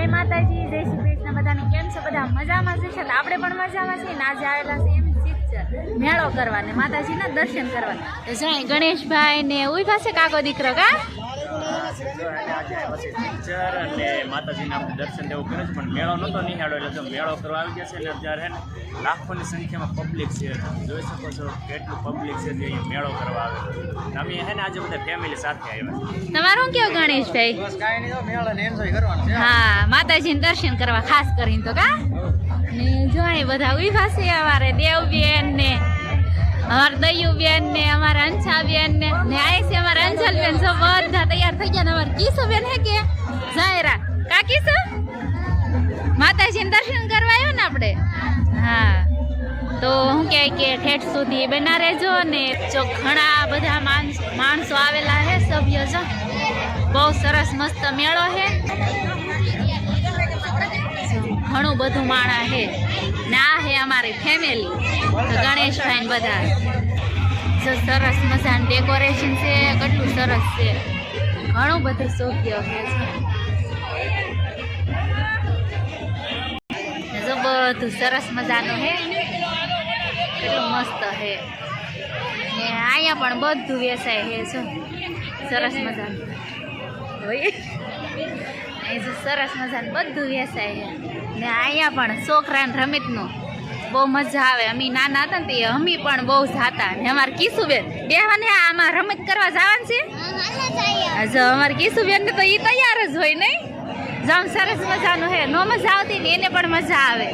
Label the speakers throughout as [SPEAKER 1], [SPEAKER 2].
[SPEAKER 1] जय माताजी जय श्री कृष्ण बधाने केम छो बधा मजामां छे तो आपणे पण मजामां छे ने आज आवेला छे एम सिक्चर मेळो करवा ने माताजीना दर्शन करवा तो जाय गणेश भाई ने ओई पासे काको दीकरो का
[SPEAKER 2] माताजीना दर्शन देव करे पण मेळो नतो निहाळो એટલે જો મેળો કરવા આવી ગયા છે ને અત્યારે હે ને લાખોની સંખ્યામાં પબ્લિક છે જોઈ શકો છો કેટલું પબ્લિક છે જે મેળો કરવા આવે અમે હે ને આજે બધા ફેમિલી સાથે આવ્યા છે
[SPEAKER 1] તમારું કેવું ગણેશ ભાઈ
[SPEAKER 3] બસ કાઈ નહીં તો મેળો ને એન્જોય કરવાનો છે
[SPEAKER 1] હા માતાજીને દર્શન કરવા ખાસ કરીને તો કા ને જો આ બધા ઉભા છે અમારે દેવબેન ને અમાર દયુબેન ને અમાર અંછાબેન ને આય છે અમાર અંજલબેન સો બધા તૈયાર થઈ ગયા ને અમાર કિશુબેન હે કે જાયરા કા કિશુ માતાજીને દર્શન કરવા આવ્યો ને આપણે હા તો હું કહે કે ઠેઠ સુધી બના રહેજો ને જો ઘણા બધા માણસો આવેલા હે સભ્યો જો બહુ સરસ મસ્ત મેળો હે ઘણું બધું માણા હે ના હે અમારી ફેમિલી તો ગણેશભાઈ ને બધા જો સરસ મજાનું ડેકોરેશન છે કેટલું સરસ છે ઘણું બધું શોભ્ય હે જો બધું સરસ મજાનું હે કેટલું મસ્ત હે ને અહીંયા પણ બધું વેચાય હે જો સરસ મજાનું હોય જો સરસ મજાનું બધું વેચાય હે ને અહીંયા પણ છોકરાને રમતનું બહુ મજા આવે અમે નાના હતા ને અમે પણ બહુ જાતા ને અમારે કિશુબેન બેહવાને આમાં રમત કરવા જવાનું છે જો અમારે કિશુબેન ને તો એ તૈયાર જ હોય નહીં જામ સરસ મજાનું હે નો મજા આવતી ને એને પણ મજા આવે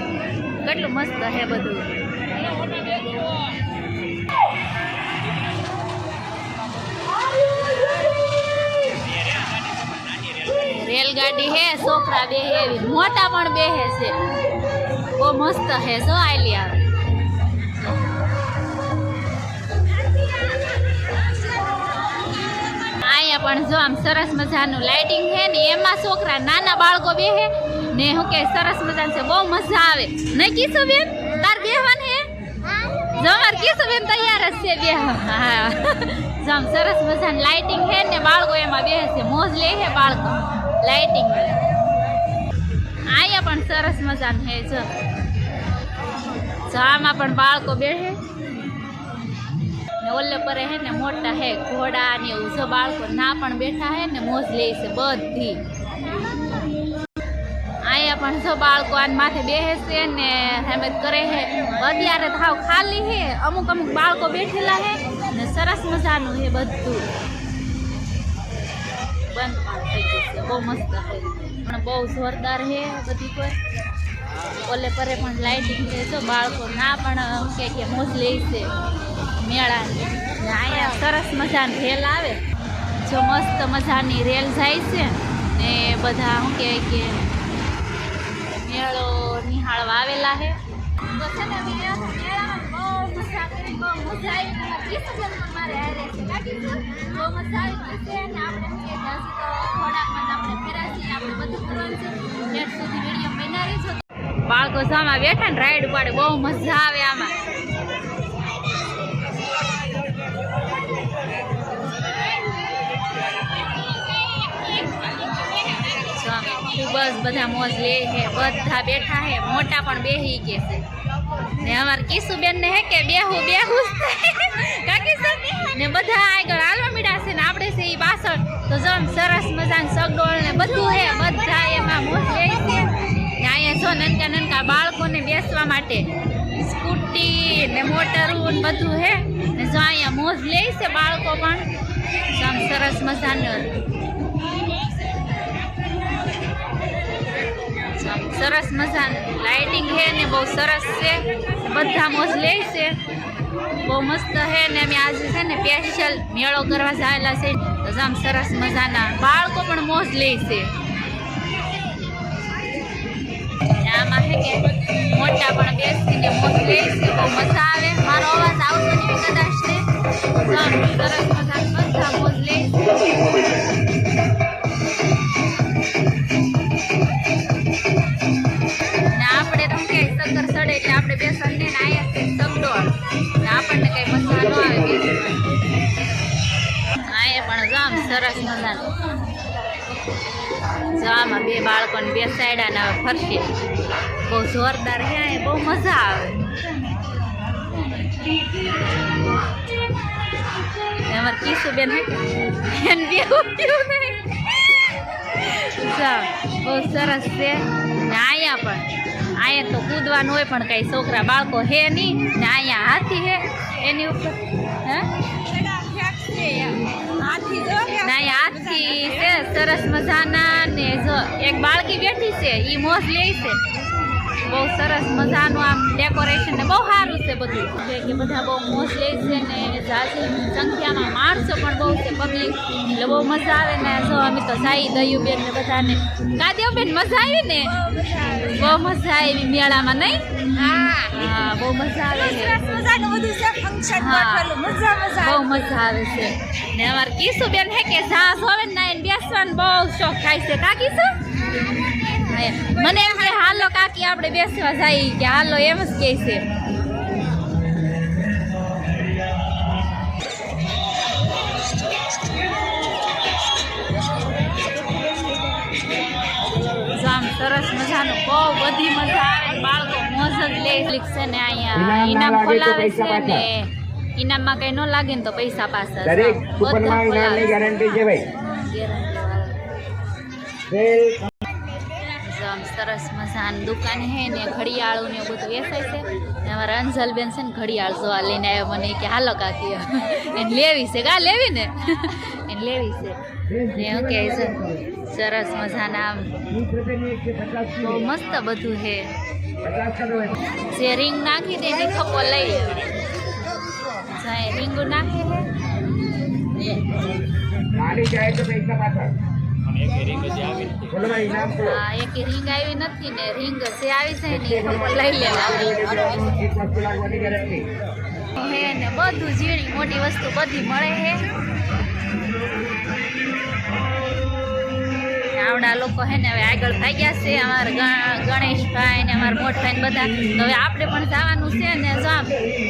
[SPEAKER 1] કેટલું મસ્ત હે બધું રેલગાડી હે છોકરા બેહે મોટા પણ બેહે છે બહુ મસ્ત હે જો આયલી આવે અહીંયા પણ જો આમ સરસ મજાનું લાઇટિંગ છે ને એમાં છોકરા નાના બાળકો બેહે ને હું કે સરસ મજાનું છે બહુ મજા આવે નહીં કિશુબેન તાર બેહવાનું હે જો અમાર કિશુબેન તૈયાર જ છે બેહવા હા જો આમ સરસ મજાનું લાઇટિંગ છે ને બાળકો એમાં બેહે છે મોજ લે છે બાળકો લાઇટિંગ અહીંયા પણ સરસ મજાનું હે જો આમાં પણ બાળકો બેહે ને ઓલે પર હે ને મોટા હે ઘોડા ને એવું જો બાળકો ના પણ બેઠા હે ને મોજ લે છે બધી અહીંયા પણ જો બાળકો આન માથે બેહે છે ને હેમત કરે હે અત્યારે થાવ ખાલી હે અમુક બાળકો બેઠેલા હે ને સરસ મજાનું હે બધું બંધ પણ થઈ ગયું છે બહુ મસ્ત હે પણ બહુ જોરદાર હે બધી પર ઓલે પરે પણ લાઇટિંગ છે જો બાળકો ના પણ કે મોજ લે છે મેળા ને અહીંયા સરસ મજાની રેલ આવે જો મસ્ત મજાની રેલ જાય છે ને બધા શું કહે કે મેળો નિહાળવા આવેલા હે તો છે ને મેળામાં બહુ મજા કરી બહુ મજા આવી મારે હારે છે બહુ મજા આવી છે ને આપણે થોડાકમાં આપણે ફેરાશી આપણે બધું કરવાનું છે ત્યાં સુધી વિડીયો બનાવી છો બાળકો સામા બેઠા ને રાઈડ પાડે બહુ મજા આવે આમાં બસ બધા મોજ લે છે બધા બેઠા હે મોટા પણ બેહી કે છે ને અમાર કિશુબેન ને હે કે બેહું કા કિશુ ને બધા આગળ હાલવા મીડા છે ને આપણે છે એ પાછળ તો જમ સરસ મજાનું સગડોળ ને બધું હે બધા એમાં મોજ લે છે ને અહીંયા જો નનકા બાળકોને બેસવા માટે સ્કૂટી ને મોટરું બધું હે ને જો અહીંયા મોજ લે છે બાળકો પણ જમ સરસ મજાનું સરસ મજાનું લાઇટિંગ હે ને બહુ સરસ છે બધા મોજ લે છે બહુ મસ્ત હે ને અમે આજે છે ને સ્પેશિયલ મેળો કરવા જાયેલા છે તો આમ સરસ મજાના બાળકો પણ મોજ લે છે આમાં હે કે મોટા પણ બેસીને મોજ લે છે બહુ મજા આવે મારો અવાજ આવતો નહીં કદાચ ને સરસ મજાના બધા મોજ લે છે સક્કર સડે એટલે આપણે બેસન ને આયા છે સગડોળ ને આપણને કઈ મજા ન આવે બેસવાની આયા પણ જામ સરસ મજાનું જો આમાં બે બાળકોને બે સાયડા ને ફરશે બહુ જોરદાર હે બહુ મજા આવે અમારે કિશુબેન હે એને બે ઉઠ્યું નહીં બહુ સરસ છે ને અહીંયા પણ અહીંયા તો કૂદવાનું હોય પણ કઈ છોકરા બાળકો હે નહીં ને અહીંયા હાથી હે એની ઉપર હે ના હાથી છે સરસ મજાના ને જો એક બાળકી બેઠી છે ઈ મોજ લે છે બહુ સરસ મજાનું આમ ડેકોરેશન ને બહુ સારું છે બધું કે બધા બહુ મોજ લે છે ને ઝાઝી સંખ્યામાં માણસો પણ બહુ છે પબ્લિક એટલે બહુ મજા આવે ને જો અમે તો સાઈ દયુબેન ને બધાને કાદેવબેન મજા આવી ને બહુ મજા આવી મેળામાં નહીં હા બહુ મજા આવે છે બહુ મજા આવે છે ને અમારે કિશુબેન હે કે સાસ હોવે ને એને બેસવાનો બહુ શોખ થાય છે કા કિશુ મને એમ કે હાલો કાકી આપણે બેસવા જઈએ કે હાલો એમ જ કહે છે આમ સરસ મજાનું બહુ બધી મજા આવે બાળકો મોજ જ લે છે ને અહીંયા ઇનામ ખોલાવે છે ને ઇનામમાં કઈ ન લાગે ને તો પૈસા પાછા
[SPEAKER 3] ગેરંટી છે ભાઈ
[SPEAKER 1] સરસ મજાની દુકાન હે ને ઘડિયાળું ને એવું બધું વેચાય છે ને અમારા અંજલબેન છે ને ઘડિયાળ જોવા લઈને આવ્યો મને કે હાલો કાકી એને લેવી છે કા લેવી ને એને લેવી છે ને શું કહે છે સરસ મજાના આમ બહુ મસ્ત બધું છે જે રીંગ નાખી દે ને ખપો લઈ જાય રીંગું નાખે છે
[SPEAKER 2] એક રિંગ જ આવી નથી
[SPEAKER 1] હા એક રીંગ આવી નથી ને રીંગ જે આવી છે ને ખપો લઈ લેવા હે ને બધું ઝીણી મોટી વસ્તુ બધી મળે છે આવડા લોકો હે ને હવે આગળ થઈ ગયા છે અમારા ગણેશભાઈ ને અમારા મોટભાઈ ને બધા તો હવે આપણે પણ જવાનું છે ને જો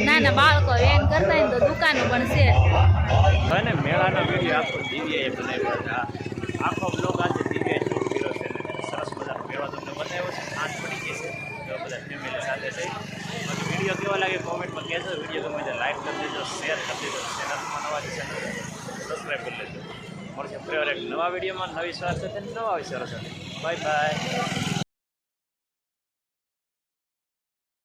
[SPEAKER 1] નાના બાળકો વેન કરતા હોય તો દુકાનો પણ છે
[SPEAKER 2] હવે ને મેળાનો વિડીયો આખો દિવ્યાએ બનાવ્યો છે આખો બ્લોગ આજે દિવ્યાએ શૂટ કર્યો છે ને સરસ મજાનો મેળો તમને બતાવ્યો છે આંચ પડી ગઈ છે તો બધા ફેમિલી સાથે છે બાકી વિડીયો કેવો લાગે કોમેન્ટમાં કહેજો વિડીયો ગમે તો લાઈક કરી દેજો શેર કરી દેજો ચેનલમાં નવા છે સબસ્ક્રાઈબ કરી લેજો મળશે ફરી એક નવા વિડીયોમાં નવી સ્વાદ સાથે નવા વિચારો સાથે બાય બાય